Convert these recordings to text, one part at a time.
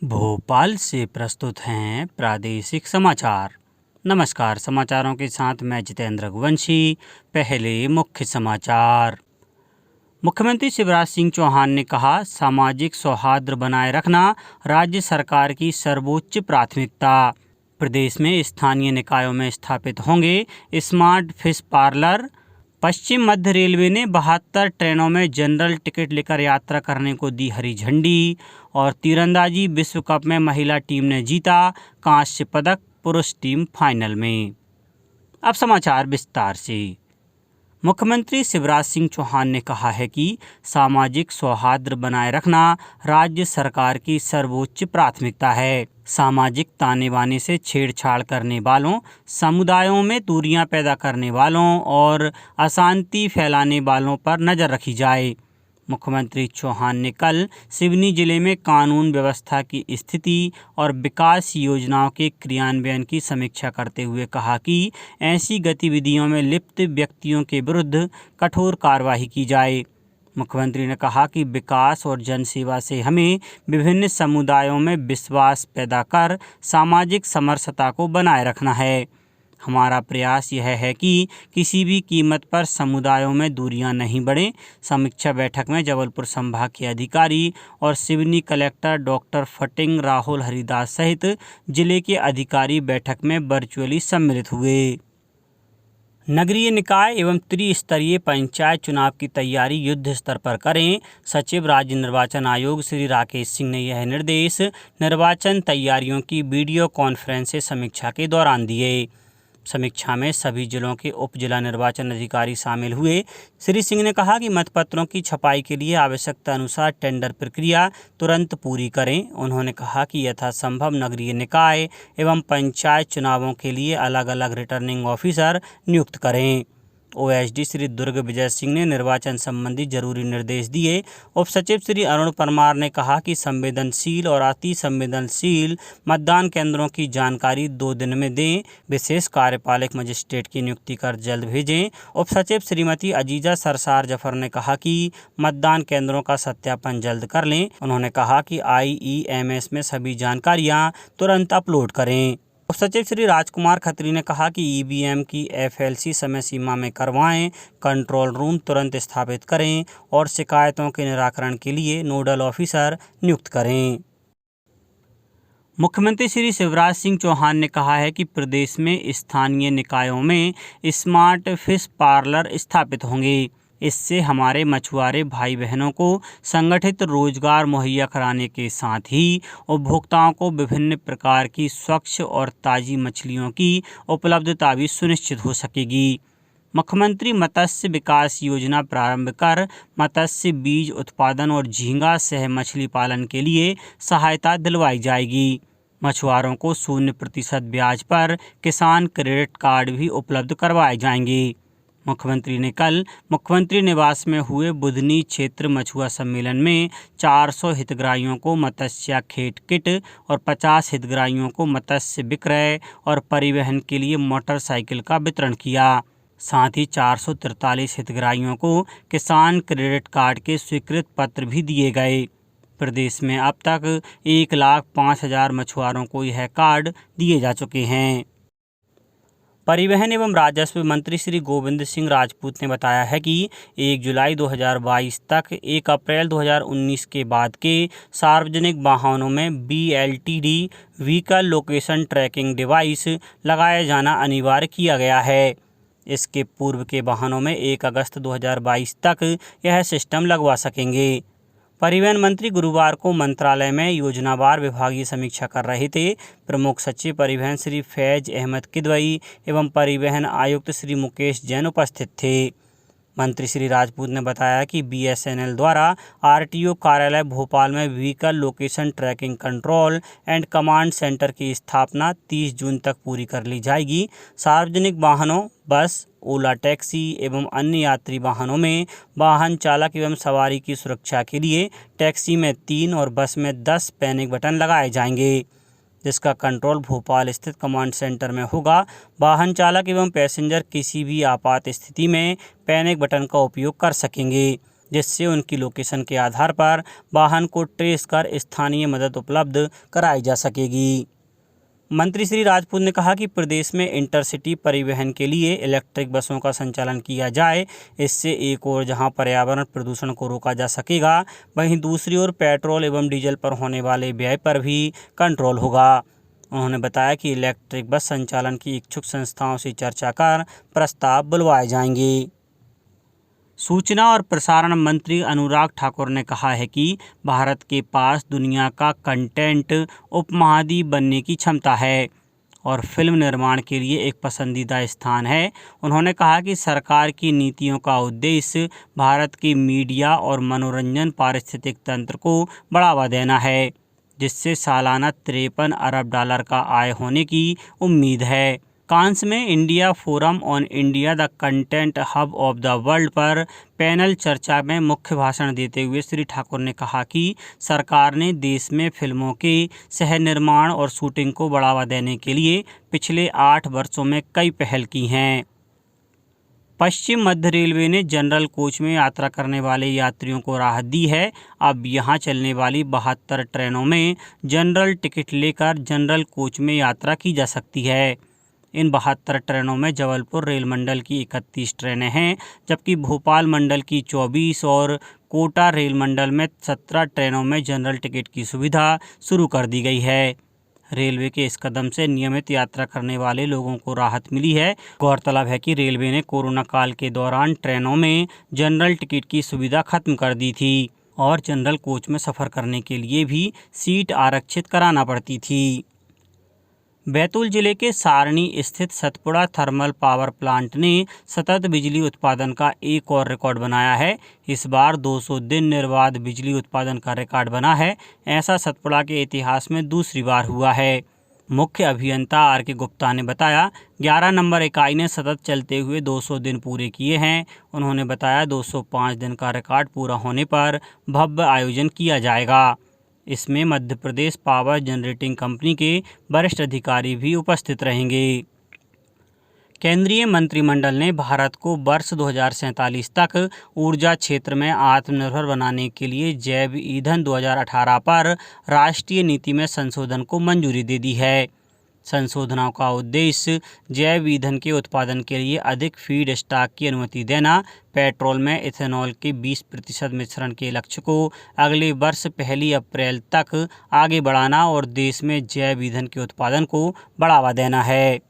भोपाल से प्रस्तुत हैं प्रादेशिक समाचार। नमस्कार, समाचारों के साथ मैं जितेंद्र रघुवंशी। पहले मुख्य समाचार। मुख्यमंत्री शिवराज सिंह चौहान ने कहा, सामाजिक सौहार्द बनाए रखना राज्य सरकार की सर्वोच्च प्राथमिकता। प्रदेश में स्थानीय निकायों में स्थापित होंगे स्मार्ट फिश पार्लर। पश्चिम मध्य रेलवे ने 72 ट्रेनों में जनरल टिकट लेकर यात्रा करने को दी हरी झंडी। और तीरंदाजी विश्व कप में महिला टीम ने जीता कांस्य पदक, पुरुष टीम फाइनल में। अब समाचार विस्तार से। मुख्यमंत्री शिवराज सिंह चौहान ने कहा है कि सामाजिक सौहार्द बनाए रखना राज्य सरकार की सर्वोच्च प्राथमिकता है। सामाजिक ताने बाने से छेड़छाड़ करने वालों, समुदायों में दूरियां पैदा करने वालों और अशांति फैलाने वालों पर नज़र रखी जाए। मुख्यमंत्री चौहान ने कल सिवनी जिले में कानून व्यवस्था की स्थिति और विकास योजनाओं के क्रियान्वयन की समीक्षा करते हुए कहा कि ऐसी गतिविधियों में लिप्त व्यक्तियों के विरुद्ध कठोर कार्रवाई की जाए। मुख्यमंत्री ने कहा कि विकास और जनसेवा से हमें विभिन्न समुदायों में विश्वास पैदा कर सामाजिक समरसता को बनाए रखना है। हमारा प्रयास यह है कि किसी भी कीमत पर समुदायों में दूरियां नहीं बढ़ें। समीक्षा बैठक में जबलपुर संभाग के अधिकारी और सिवनी कलेक्टर डॉक्टर फटिंग राहुल हरिदास सहित जिले के अधिकारी बैठक में वर्चुअली सम्मिलित हुए। नगरीय निकाय एवं त्रिस्तरीय पंचायत चुनाव की तैयारी युद्ध स्तर पर करें। सचिव राज्य निर्वाचन आयोग श्री राकेश सिंह ने यह निर्देश निर्वाचन तैयारियों की वीडियो कॉन्फ्रेंस से समीक्षा के दौरान दिए। समीक्षा में सभी जिलों के उप जिला निर्वाचन अधिकारी शामिल हुए। श्री सिंह ने कहा कि मतपत्रों की छपाई के लिए आवश्यकता अनुसार टेंडर प्रक्रिया तुरंत पूरी करें। उन्होंने कहा कि यथासंभव नगरीय निकाय एवं पंचायत चुनावों के लिए अलग अलग रिटर्निंग ऑफिसर नियुक्त करें। ओएसडी श्री दुर्ग विजय सिंह ने निर्वाचन संबंधी जरूरी निर्देश दिए। उप सचिव श्री अरुण परमार ने कहा कि संवेदनशील और अति संवेदनशील मतदान केंद्रों की जानकारी 2 दिन में दें। विशेष कार्यपालक मजिस्ट्रेट की नियुक्ति कर जल्द भेजें। उप सचिव श्रीमती अजीजा सरसार जफर ने कहा कि मतदान केंद्रों का सत्यापन जल्द कर लें। उन्होंने कहा कि IEMS में सभी जानकारियाँ तुरंत अपलोड करें। उप सचिव श्री राजकुमार खत्री ने कहा कि EVM की FLC समय सीमा में करवाएं, कंट्रोल रूम तुरंत स्थापित करें और शिकायतों के निराकरण के लिए नोडल ऑफिसर नियुक्त करें। मुख्यमंत्री श्री शिवराज सिंह चौहान ने कहा है कि प्रदेश में स्थानीय निकायों में स्मार्ट फिश पार्लर स्थापित होंगे। इससे हमारे मछुआरे भाई बहनों को संगठित रोजगार मुहैया कराने के साथ ही उपभोक्ताओं को विभिन्न प्रकार की स्वच्छ और ताज़ी मछलियों की उपलब्धता भी सुनिश्चित हो सकेगी। मुख्यमंत्री मत्स्य विकास योजना प्रारंभ कर मत्स्य बीज उत्पादन और झींगा सह मछली पालन के लिए सहायता दिलवाई जाएगी। मछुआरों को 0% ब्याज पर किसान क्रेडिट कार्ड भी उपलब्ध करवाए जाएंगे। मुख्यमंत्री ने कल मुख्यमंत्री निवास में हुए बुधनी क्षेत्र मछुआ सम्मेलन में 400 हितग्राहियों को मत्स्य खेत किट और 50 हितग्राहियों को मत्स्य विक्रय और परिवहन के लिए मोटरसाइकिल का वितरण किया। साथ ही 443 हितग्राहियों को किसान क्रेडिट कार्ड के स्वीकृत पत्र भी दिए गए। प्रदेश में अब तक 1,05,000 मछुआरों को यह कार्ड दिए जा चुके हैं। परिवहन एवं राजस्व मंत्री श्री गोविंद सिंह राजपूत ने बताया है कि 1 जुलाई 2022 तक 1 अप्रैल 2019 के बाद के सार्वजनिक वाहनों में BLTD vehicle location tracking device लगाया जाना अनिवार्य किया गया है। इसके पूर्व के वाहनों में 1 अगस्त 2022 तक यह सिस्टम लगवा सकेंगे। परिवहन मंत्री गुरुवार को मंत्रालय में योजनावार विभागीय समीक्षा कर रहे थे। प्रमुख सचिव परिवहन श्री फैज अहमद किदवई एवं परिवहन आयुक्त श्री मुकेश जैन उपस्थित थे। मंत्री श्री राजपूत ने बताया कि BSNL द्वारा RTO कार्यालय भोपाल में vehicle location tracking control and command centre की स्थापना 30 जून तक पूरी कर ली जाएगी। सार्वजनिक वाहनों, बस, ओला टैक्सी एवं अन्य यात्री वाहनों में वाहन चालक एवं सवारी की सुरक्षा के लिए टैक्सी में 3 और बस में 10 पैनिक बटन लगाए जाएंगे, जिसका कंट्रोल भोपाल स्थित कमांड सेंटर में होगा। वाहन चालक एवं पैसेंजर किसी भी आपात स्थिति में पैनिक बटन का उपयोग कर सकेंगे। जिससे उनकी लोकेशन के आधार पर वाहन को ट्रेस कर स्थानीय मदद उपलब्ध कराई जा सकेगी। मंत्री श्री राजपूत ने कहा कि प्रदेश में इंटरसिटी परिवहन के लिए इलेक्ट्रिक बसों का संचालन किया जाए। इससे एक ओर जहां पर्यावरण प्रदूषण को रोका जा सकेगा, वहीं दूसरी ओर पेट्रोल एवं डीजल पर होने वाले व्यय पर भी कंट्रोल होगा। उन्होंने बताया कि इलेक्ट्रिक बस संचालन की इच्छुक संस्थाओं से चर्चा कर प्रस्ताव बुलवाए जाएंगे। सूचना और प्रसारण मंत्री अनुराग ठाकुर ने कहा है कि भारत के पास दुनिया का कंटेंट उपमहाद्वीप बनने की क्षमता है और फिल्म निर्माण के लिए एक पसंदीदा स्थान है। उन्होंने कहा कि सरकार की नीतियों का उद्देश्य भारत के मीडिया और मनोरंजन पारिस्थितिक तंत्र को बढ़ावा देना है, जिससे सालाना 53 अरब डॉलर का आय होने की उम्मीद है। कांस में India forum on India the content hub of the world पर पैनल चर्चा में मुख्य भाषण देते हुए श्री ठाकुर ने कहा कि सरकार ने देश में फिल्मों के सह निर्माण और शूटिंग को बढ़ावा देने के लिए पिछले 8 वर्षों में कई पहल की हैं। पश्चिम मध्य रेलवे ने जनरल कोच में यात्रा करने वाले यात्रियों को राहत दी है। अब यहां चलने वाली 72 ट्रेनों में जनरल टिकट लेकर जनरल कोच में यात्रा की जा सकती है। इन 72 ट्रेनों में जबलपुर रेल मंडल की 31 ट्रेनें हैं, जबकि भोपाल मंडल की 24 और कोटा रेल मंडल में 17 ट्रेनों में जनरल टिकट की सुविधा शुरू कर दी गई है। रेलवे के इस कदम से नियमित यात्रा करने वाले लोगों को राहत मिली है। गौरतलब है कि रेलवे ने कोरोना काल के दौरान ट्रेनों में जनरल टिकट की सुविधा खत्म कर दी थी और जनरल कोच में सफ़र करने के लिए भी सीट आरक्षित कराना पड़ती थी। बैतूल जिले के सारणी स्थित सतपुड़ा थर्मल पावर प्लांट ने सतत बिजली उत्पादन का एक और रिकॉर्ड बनाया है। इस बार 200 दिन निर्बाध बिजली उत्पादन का रिकॉर्ड बना है। ऐसा सतपुड़ा के इतिहास में दूसरी बार हुआ है। मुख्य अभियंता आर के गुप्ता ने बताया, 11 नंबर इकाई ने सतत चलते हुए 200 दिन पूरे किए हैं। उन्होंने बताया 205 दिन का रिकॉर्ड पूरा होने पर भव्य आयोजन किया जाएगा। इसमें Madhya Pradesh power generating company के वरिष्ठ अधिकारी भी उपस्थित रहेंगे। केंद्रीय मंत्रिमंडल ने भारत को वर्ष 2047 तक ऊर्जा क्षेत्र में आत्मनिर्भर बनाने के लिए जैव ईंधन 2018 पर राष्ट्रीय नीति में संशोधन को मंजूरी दे दी है। संशोधनों का उद्देश्य जैव ईंधन के उत्पादन के लिए अधिक फीड स्टॉक की अनुमति देना, पेट्रोल में इथेनॉल के 20% मिश्रण के लक्ष्य को अगले वर्ष 1 अप्रैल तक आगे बढ़ाना और देश में जैव ईंधन के उत्पादन को बढ़ावा देना है।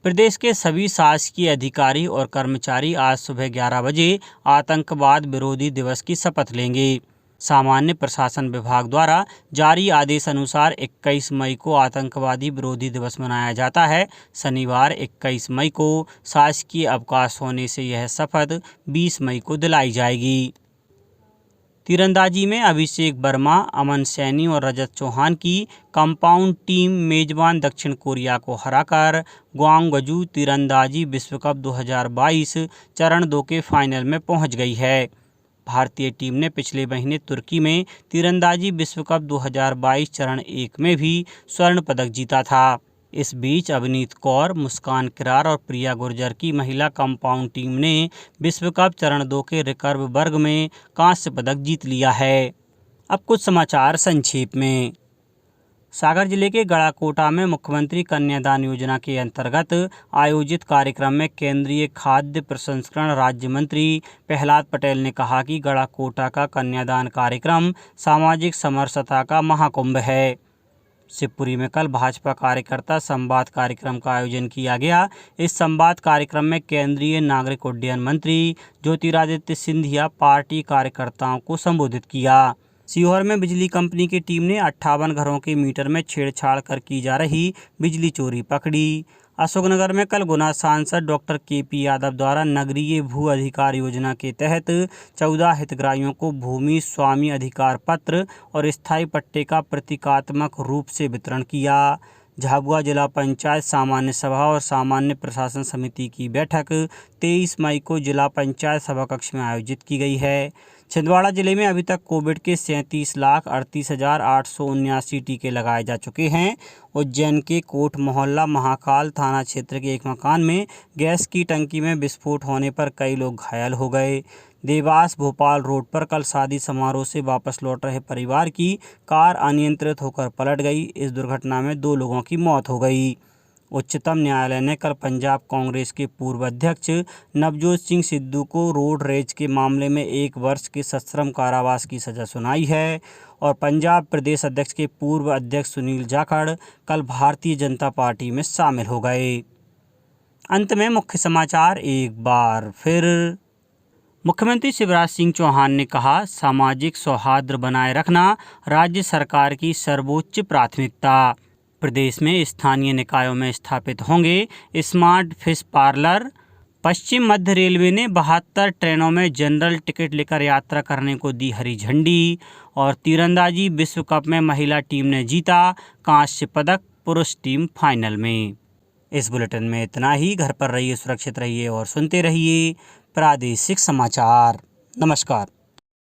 प्रदेश के सभी शासकीय अधिकारी और कर्मचारी आज सुबह 11 बजे आतंकवाद विरोधी दिवस की शपथ लेंगे। सामान्य प्रशासन विभाग द्वारा जारी आदेश अनुसार 21 मई को आतंकवादी विरोधी दिवस मनाया जाता है। शनिवार 21 मई को शासकीय अवकाश होने से यह शपथ 20 मई को दिलाई जाएगी। तीरंदाजी में अभिषेक वर्मा, अमन सैनी और रजत चौहान की कंपाउंड टीम मेजबान दक्षिण कोरिया को हराकर ग्वांगजू तीरंदाजी विश्व कप 2022 चरण 2 के फाइनल में पहुंच गई है। भारतीय टीम ने पिछले महीने तुर्की में तीरंदाजी विश्व कप 2022 चरण 1 में भी स्वर्ण पदक जीता था। इस बीच अवनीत कौर, मुस्कान किरार और प्रिया गुर्जर की महिला कंपाउंड टीम ने विश्व कप चरण 2 के रिकर्व वर्ग में कांस्य पदक जीत लिया है। अब कुछ समाचार संक्षेप में। सागर जिले के गड़ाकोटा में मुख्यमंत्री कन्यादान योजना के अंतर्गत आयोजित कार्यक्रम में केंद्रीय खाद्य प्रसंस्करण राज्य मंत्री प्रहलाद पटेल ने कहा कि गड़ाकोटा का कन्यादान कार्यक्रम सामाजिक समरसता का महाकुंभ है। शिवपुरी में कल भाजपा कार्यकर्ता संवाद कार्यक्रम का आयोजन किया गया। इस संवाद कार्यक्रम में केंद्रीय नागरिक उड्डयन मंत्री ज्योतिरादित्य सिंधिया पार्टी कार्यकर्ताओं को संबोधित किया। सीहोर में बिजली कंपनी की टीम ने 58 घरों के मीटर में छेड़छाड़ कर की जा रही बिजली चोरी पकड़ी। अशोकनगर में कल गुना सांसद डॉक्टर केपी यादव द्वारा नगरीय भू अधिकार योजना के तहत 14 हितग्राहियों को भूमि स्वामी अधिकार पत्र और स्थायी पट्टे का प्रतीकात्मक रूप से वितरण किया। झाबुआ जिला पंचायत सामान्य सभा और सामान्य प्रशासन समिति की बैठक 23 मई को जिला पंचायत सभा कक्ष में आयोजित की गई है। छिंदवाड़ा जिले में अभी तक कोविड के 37,38,879 टीके लगाए जा चुके हैं। उज्जैन के कोट मोहल्ला महाकाल थाना क्षेत्र के एक मकान में गैस की टंकी में विस्फोट होने पर कई लोग घायल हो गए। देवास भोपाल रोड पर कल शादी समारोह से वापस लौट रहे परिवार की कार अनियंत्रित होकर पलट गई। इस दुर्घटना में 2 लोगों की मौत हो गई। उच्चतम न्यायालय ने कल पंजाब कांग्रेस के पूर्व अध्यक्ष नवजोत सिंह सिद्धू को रोड रेज के मामले में 1 वर्ष के सश्रम कारावास की सजा सुनाई है और पंजाब प्रदेश अध्यक्ष के पूर्व अध्यक्ष सुनील जाखड़ कल भारतीय जनता पार्टी में शामिल हो गए। अंत में मुख्य समाचार एक बार फिर। मुख्यमंत्री शिवराज सिंह चौहान ने कहा, सामाजिक सौहार्द बनाए रखना राज्य सरकार की सर्वोच्च प्राथमिकता। प्रदेश में स्थानीय निकायों में स्थापित होंगे स्मार्ट फिश पार्लर। पश्चिम मध्य रेलवे ने 72 ट्रेनों में जनरल टिकट लेकर यात्रा करने को दी हरी झंडी। और तीरंदाजी विश्व कप में महिला टीम ने जीता कांस्य पदक, पुरुष टीम फाइनल में। इस बुलेटिन में इतना ही। घर पर रहिए, सुरक्षित रहिए और सुनते रहिए प्रादेशिक समाचार। नमस्कार।